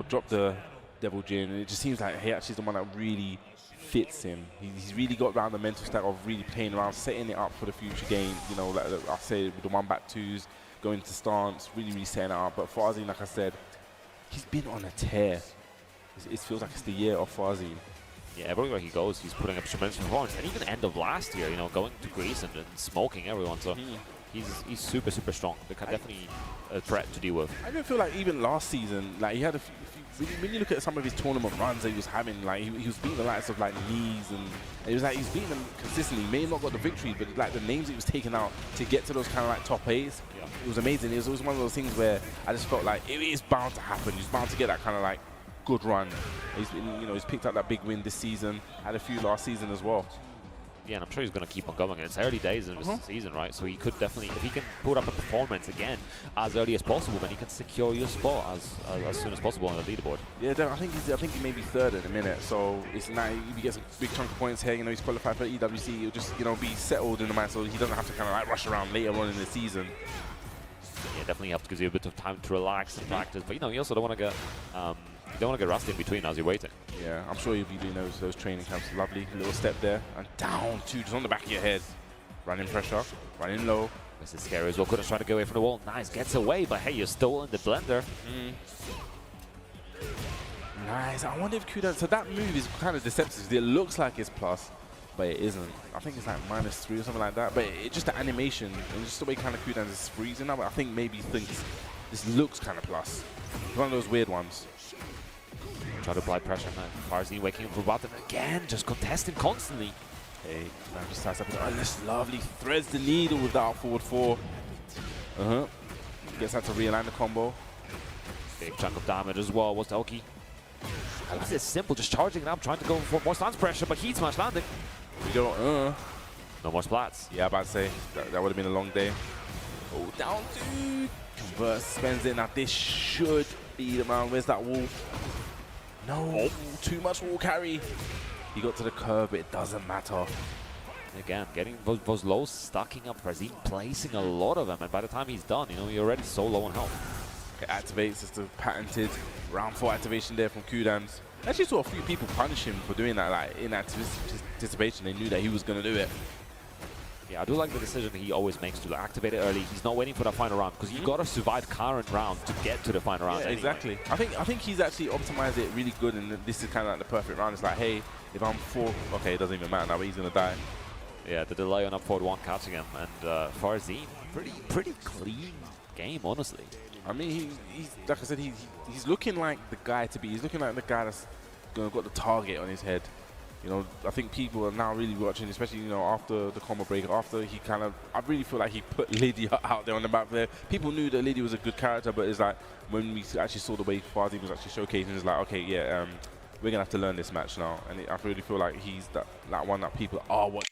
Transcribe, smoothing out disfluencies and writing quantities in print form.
dropped the Devil Jin, and it just seems like HEICHI is the one that really fits him. He's really got around the mental stack of really playing around, setting it up for the future game. Like I say, with the 1-back-2s, going to stance, really setting it up. But Farzeeen, like I said, he's been on a tear. It feels like it's the year of Farzeeen. Yeah, everywhere he goes, he's putting up tremendous performance. And even end of last year, going to Greece and smoking everyone. So he's super, super strong. They're definitely a threat to deal with. I don't feel like even last season, like he had a few when you look at some of his tournament runs that he was having, like he was beating the likes of like Knees, and it was like he's beating them consistently. May have not got the victory, but like the names he was taking out to get to those kind of like top 8s, it was amazing. It was always one of those things where I just felt like it is bound to happen. He's bound to get that kind of like good run. He's been, he's picked up that big win this season. Had a few last season as well. Yeah, and I'm sure he's going to keep on going. It's early days in this season, right? So he could definitely, if he can put up a performance again as early as possible, then he can secure your spot as soon as possible on the leaderboard. Yeah, I think he may be third in a minute. So it's nice if he gets a big chunk of points here. He's qualified for EWC. He'll just be settled in the match, so he doesn't have to kind of like rush around later on in the season. Yeah, definitely helps, gives you a bit of time to relax and practice. But you also don't want to get you don't want to get rusty in between as you're waiting. Yeah, I'm sure you'll be doing those training camps. Lovely little step there. And down two, just on the back of your head. Running pressure, running low. This is scary as well. Couldn't try to get away from the wall. Nice, gets away, but hey, you're still in the blender. Nice. I wonder if QUDANS, so that move is kind of deceptive. It looks like it's plus, but it isn't. I think it's like -3 or something like that. But it's just the animation and just the way kind of QUDANS is freezing up. I think maybe he thinks this looks kind of plus. It's one of those weird ones. Try to apply pressure, man. Farzeeen waking up for bottom again, just contesting constantly. Hey, now just ties up. Oh, that's lovely. Threads the needle with that forward 4. Gets that to realign the combo. Big chunk of damage as well. What's Elki? This is simple, just charging it up, trying to go for more stance pressure, but heat smash landing. We go, no more splats. Yeah, about to say, that would have been a long day. Oh, down two. Converse, spends it. Now this should be the man. Where's that wall? No, too much wall carry. He got to the curve, but it doesn't matter. Again, getting those lows, stacking up Farzeeen, placing a lot of them, and by the time he's done, you're already so low on health. It activates, it's the patented round 4 activation there from QUDANS. I actually saw a few people punish him for doing that, like in anticipation. They knew that he was going to do it. Yeah, I do like the decision he always makes to activate it early. He's not waiting for that final round because you've got to survive current round to get to the final round. Yeah, anyway. Exactly. I think he's actually optimized it really good, and this is kind of like the perfect round. It's like, hey, if I'm 4, okay, it doesn't even matter now, but he's going to die. Yeah, the delay on up forward 1 catching him, and Farzeeen, pretty clean game, honestly. I mean, he's like I said, he's looking like the guy to be. He's looking like the guy that's got the target on his head. I think people are now really watching, especially, after the combo breaker, after he I really feel like he put Lydia out there on the map there. People knew that Lydia was a good character, but it's like, when we actually saw the way Farzeeen was actually showcasing, it's like, okay, yeah, we're going to have to learn this match now. And I really feel like he's that one that people are watching.